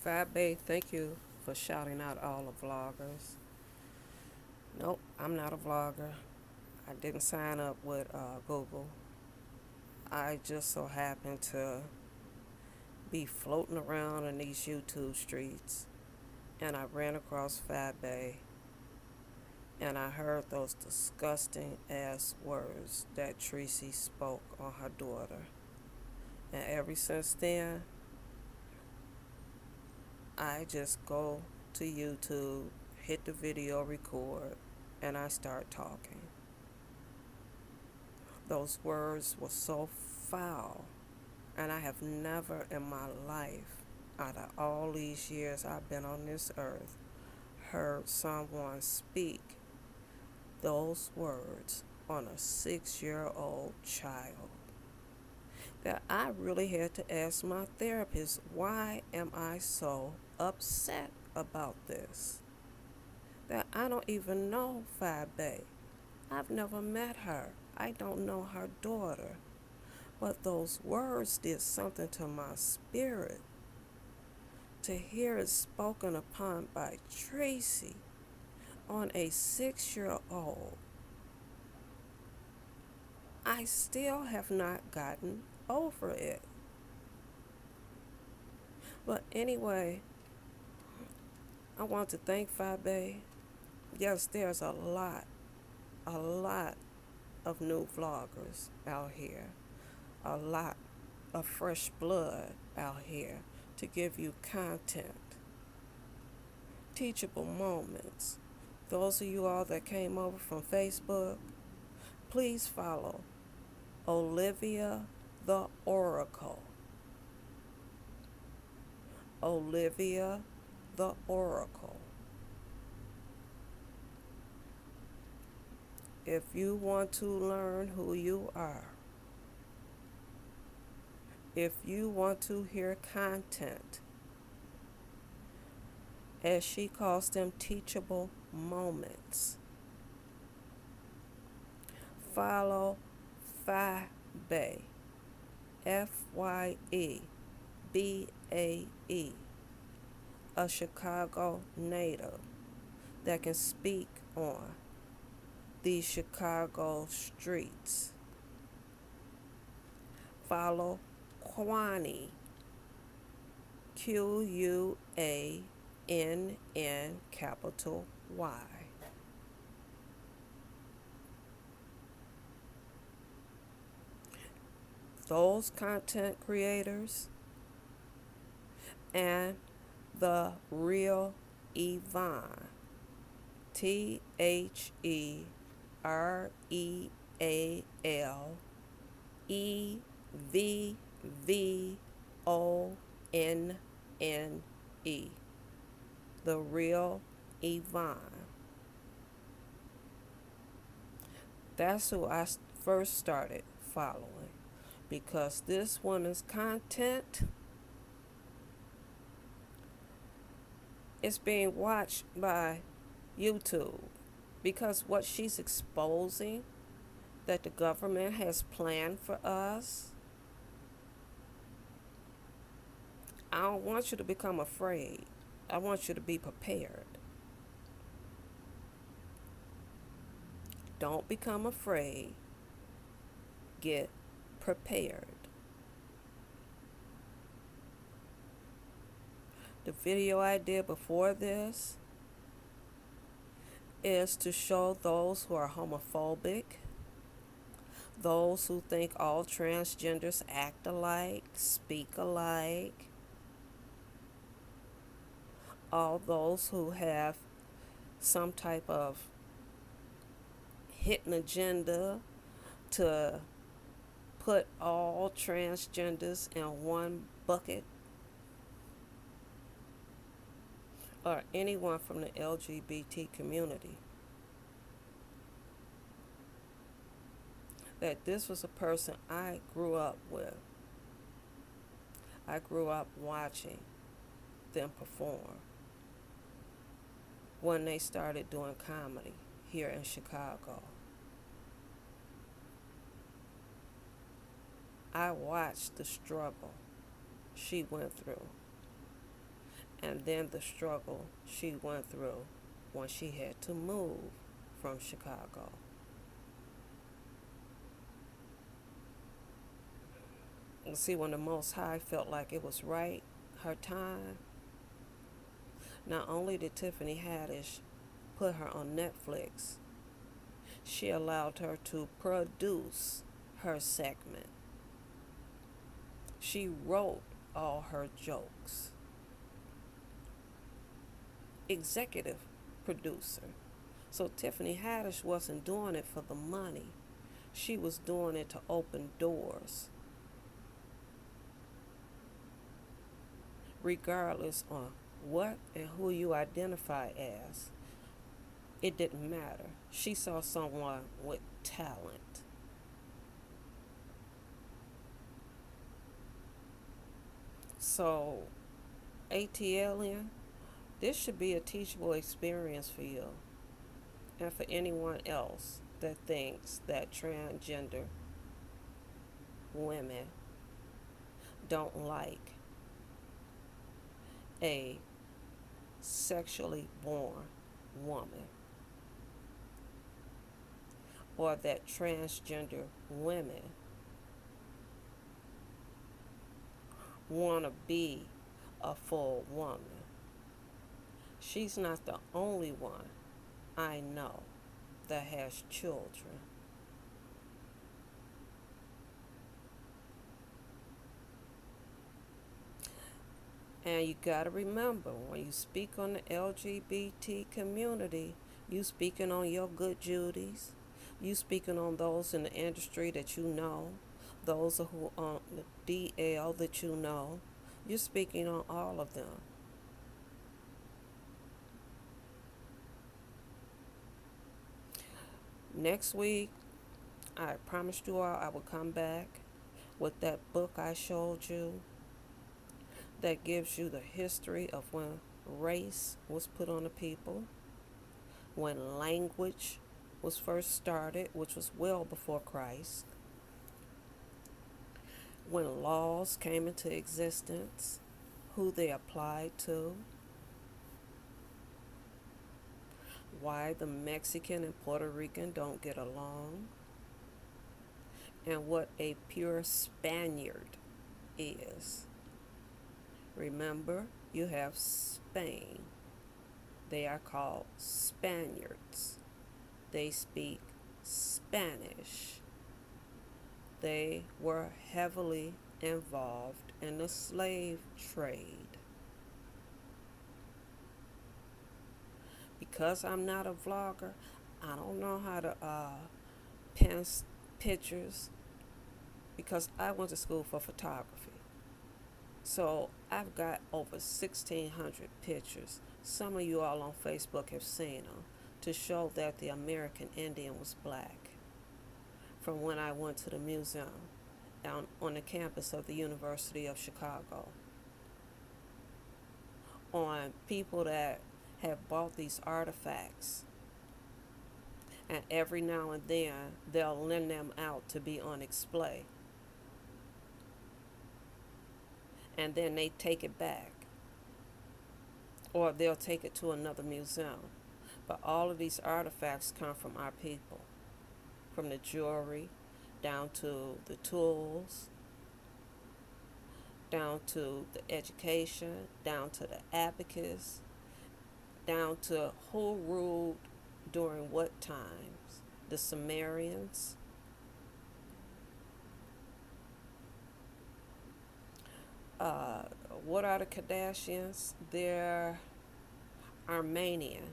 Fat Bay, thank you for shouting out all the vloggers. Nope, I'm not a vlogger. I didn't sign up with Google. I just so happened to be floating around in these YouTube streets and I ran across Fat Bay and I heard those disgusting ass words that Tracy spoke on her daughter. And ever since then, I just go to YouTube, hit the video record, and I start talking. Those words were so foul, and I have never in my life, out of all these years I've been on this earth, heard someone speak those words on a 6-year-old child. That I really had to ask my therapist, why am I so upset about this? That I don't even know Fat Bay. I've never met her. I don't know her daughter. But those words did something to my spirit. To hear it spoken upon by Tracy on a 6-year-old, I still have not gotten over it. But anyway, I want to thank Fat Bay. Yes, there's a lot of new vloggers out here. A lot of fresh blood out here to give you content, teachable moments. Those of you all that came over from Facebook, please follow Olivia the Oracle. Olivia the Oracle. If you want to learn who you are, if you want to hear content, as she calls them, teachable moments, follow Fye-Bae, Fyebae, a Chicago native that can speak on these Chicago streets. Follow Quanny, Quann, capital Y. Those content creators and the real Yvonne, THEREALEVVONNE, the real Yvonne. That's who I first started following, because this woman's content is being watched by YouTube, because what she's exposing that the government has planned for us, I don't want you to become afraid. I want you to be prepared. Don't become afraid. Get prepared. The video I did before this is to show those who are homophobic, those who think all transgenders act alike, speak alike, all those who have some type of hidden agenda to put all transgenders in one bucket, or anyone from the LGBT community. That this was a person I grew up with. I grew up watching them perform when they started doing comedy here in Chicago. I watched the struggle she went through. and then the struggle she went through when she had to move from Chicago. You see, when the Most High felt like it was right, her time, not only did Tiffany Haddish put her on Netflix, she allowed her to produce her segment. She wrote all her jokes. Executive producer. So Tiffany Haddish wasn't doing it for the money. She was doing it to open doors. Regardless on what and who you identify as, it didn't matter. She saw someone with talent. So, ATLian, this should be a teachable experience for you and for anyone else that thinks that transgender women don't like a sexually born woman, or that transgender women want to be a full woman. She's not the only one I know that has children. And you got to remember, when you speak on the LGBT community, you speaking on your good Judies. You speaking on those in the industry that you know, those who on the DL that you know. You're speaking on all of them. Next week, I promised you all I would come back with that book I showed you that gives you the history of when race was put on the people, when language was first started, which was well before Christ, when laws came into existence, who they applied to, why the Mexican and Puerto Rican don't get along, and what a pure Spaniard is. Remember, you have Spain. They are called Spaniards. They speak Spanish. They were heavily involved in the slave trade. Because I'm not a vlogger, I don't know how to pen pictures, because I went to school for photography. So I've got over 1,600 pictures. Some of you all on Facebook have seen them, to show that the American Indian was black, from when I went to the museum down on the campus of the University of Chicago. On people that have bought these artifacts, and every now and then they'll lend them out to be on display, and then they take it back, or they'll take it to another museum. But all of these artifacts come from our people, from the jewelry down to the tools, down to the education, down to the abacus, down to who ruled during what times. The Sumerians. What are the Kardashians? They're Armenian.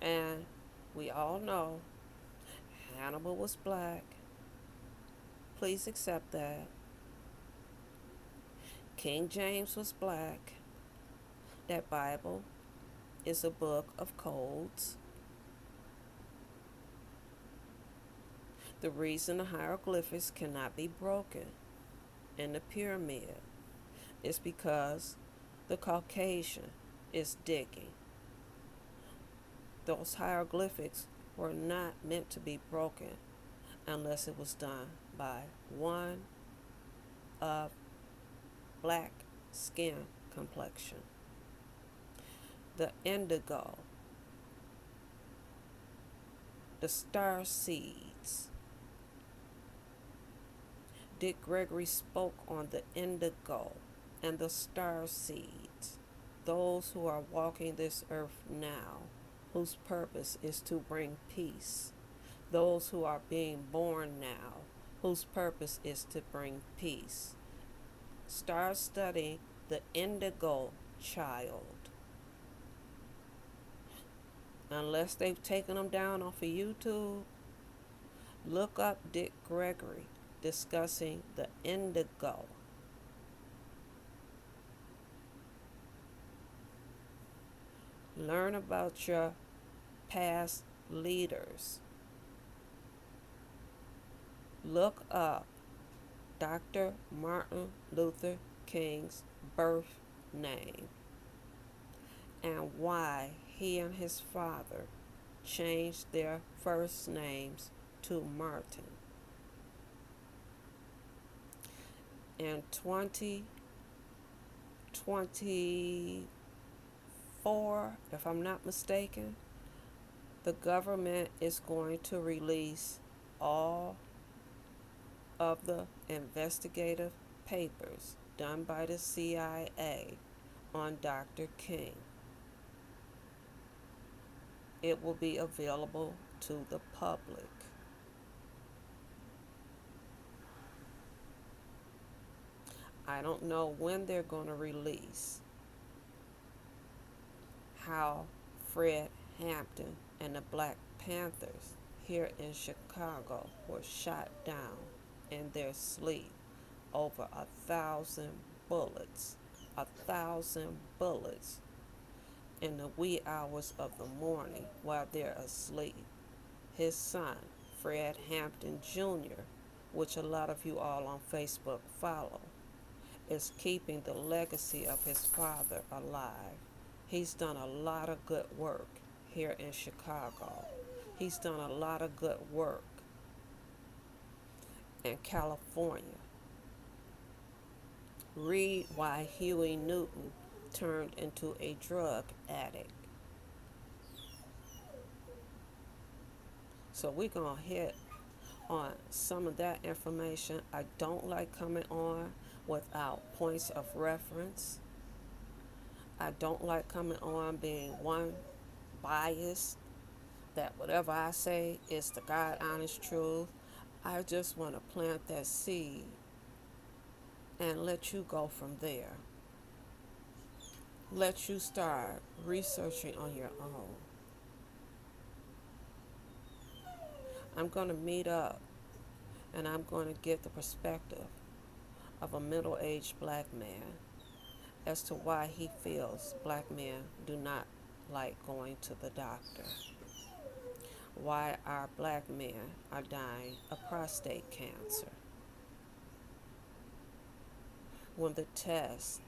And we all know Hannibal was black. Please accept that. King James was black. That Bible is a book of codes. The reason the hieroglyphics cannot be broken in the pyramid is because the Caucasian is digging. Those hieroglyphics were not meant to be broken unless it was done by one of black skin complexion. The indigo, the star seeds. Dick Gregory spoke on the indigo and the star seeds, those who are walking this earth now, whose purpose is to bring peace, those who are being born now, whose purpose is to bring peace. Start studying the indigo child. Unless they've taken them down off of YouTube, look up Dick Gregory discussing the indigo. Learn about your past leaders. Look up Dr. Martin Luther King's birth name and why he and his father changed their first names to Martin. In 2024, if I'm not mistaken, the government is going to release all of the investigative papers done by the CIA on Dr. King. It will be available to the public. I don't know when they're going to release how Fred Hampton and the Black Panthers here in Chicago were shot down in their sleep. Over 1,000 bullets. 1,000 bullets in the wee hours of the morning while they're asleep. His son, Fred Hampton Jr., which a lot of you all on Facebook follow, is keeping the legacy of his father alive. He's done a lot of good work here in Chicago. He's done a lot of good work in California. Read why Huey Newton turned into a drug addict. So we're going to hit on some of that information. I don't like coming on without points of reference. I don't like coming on being one biased, that whatever I say is the God honest truth. I just want to plant that seed and let you go from there. Let you start researching on your own. I'm going to meet up and I'm going to get the perspective of a middle-aged black man as to why he feels black men do not like going to the doctor. Why our black men are dying of prostate cancer. When the test,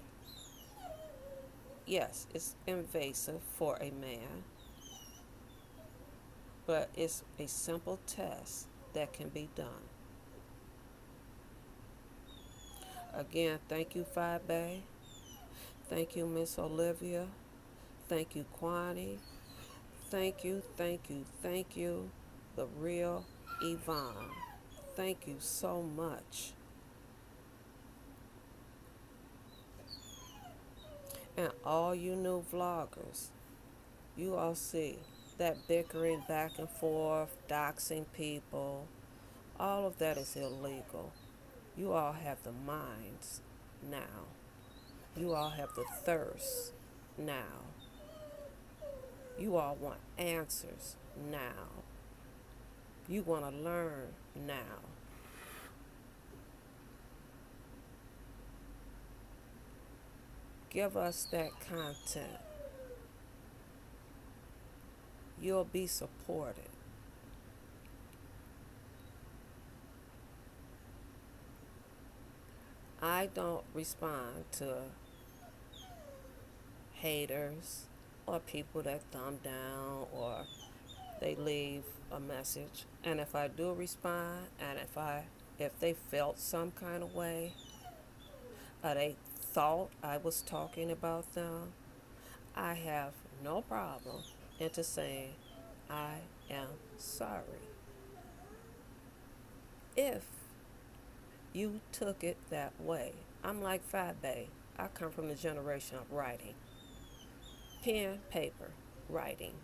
yes, it's invasive for a man, but it's a simple test that can be done. Again, thank you, Fabe. Thank you, Miss Olivia. Thank you, Kwani. Thank you, the real Yvonne. Thank you so much. And all you new vloggers, you all see that bickering back and forth, doxing people, all of that is illegal. You all have the minds now. You all have the thirst now. You all want answers now. You want to learn now. Give us that content. You'll be supported. I don't respond to haters or people that thumb down or they leave a message. And if I do respond and if they felt some kind of way, or they thought I was talking about them, I have no problem into saying I am sorry. If you took it that way, I'm like Fabe. I come from the generation of writing, pen, paper, writing,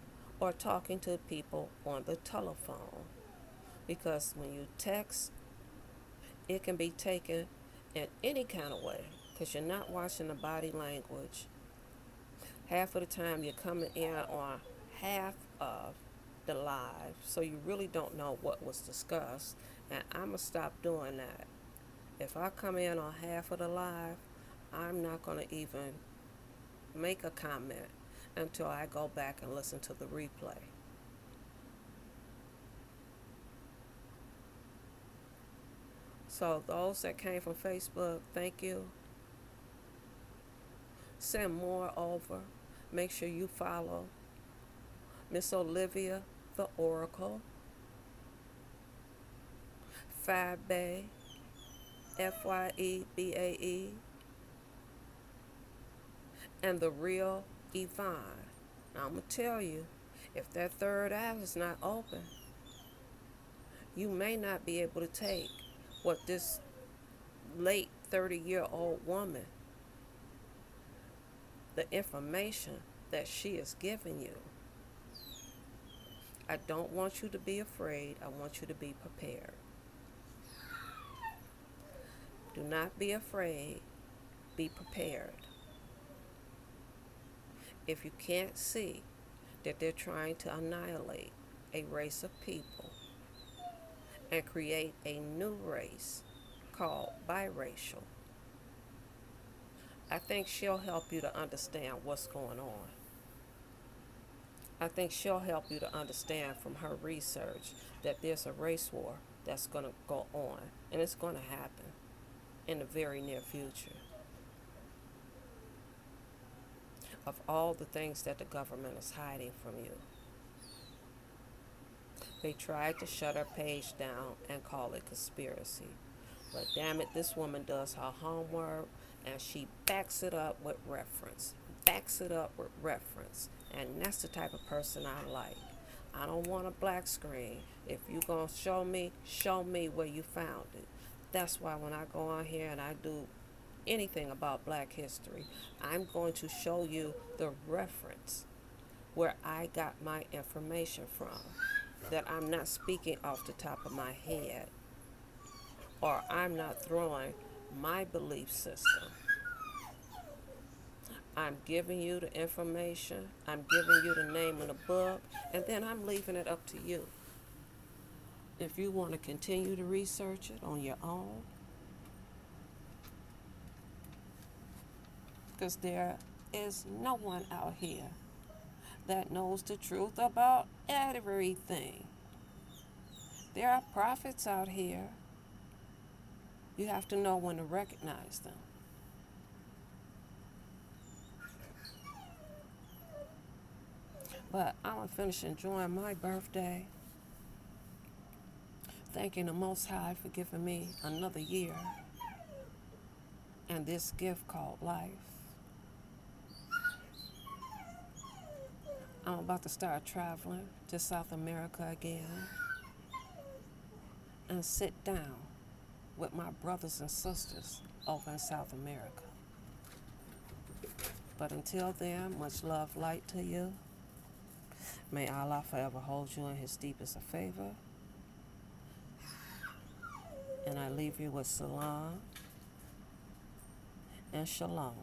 or talking to people on the telephone. Because when you text, it can be taken in any kind of way because you're not watching the body language. Half of the time, you're coming in on half of the live, so you really don't know what was discussed. And I'm going to stop doing that. If I come in on half of the live, I'm not going to even make a comment until I go back and listen to the replay. So those that came from Facebook, thank you. Send more over. Make sure you follow Miss Olivia, the Oracle, Fabe, FYEBAE, and the real Yvonne. Now I'm going to tell you, if that third eye is not open, you may not be able to take what this late 30-year-old woman, the information that she is giving you. I don't want you to be afraid. I want you to be prepared. Do not be afraid. Be prepared. If you can't see that they're trying to annihilate a race of people and create a new race called biracial, I think she'll help you to understand what's going on. I think she'll help you to understand from her research that there's a race war that's going to go on, and it's going to happen in the very near future. Of all the things that the government is hiding from you, they tried to shut her page down and call it conspiracy. But damn it, this woman does her homework and she backs it up with reference. Backs it up with reference. And that's the type of person I like. I don't want a black screen. If you're going to show me where you found it. That's why when I go on here and I do anything about black history, I'm going to show you the reference where I got my information from. That I'm not speaking off the top of my head, or I'm not throwing my belief system. I'm giving you the information, I'm giving you the name of the book, and then I'm leaving it up to you. If you want to continue to research it on your own, because there is no one out here that knows the truth about everything. There are prophets out here. You have to know when to recognize them. But I'm going to finish enjoying my birthday. Thanking the Most High for giving me another year and this gift called life. I'm about to start traveling to South America again and sit down with my brothers and sisters over in South America. But until then, much love, light to you. May Allah forever hold you in His deepest of favor. And I leave you with salam and shalom.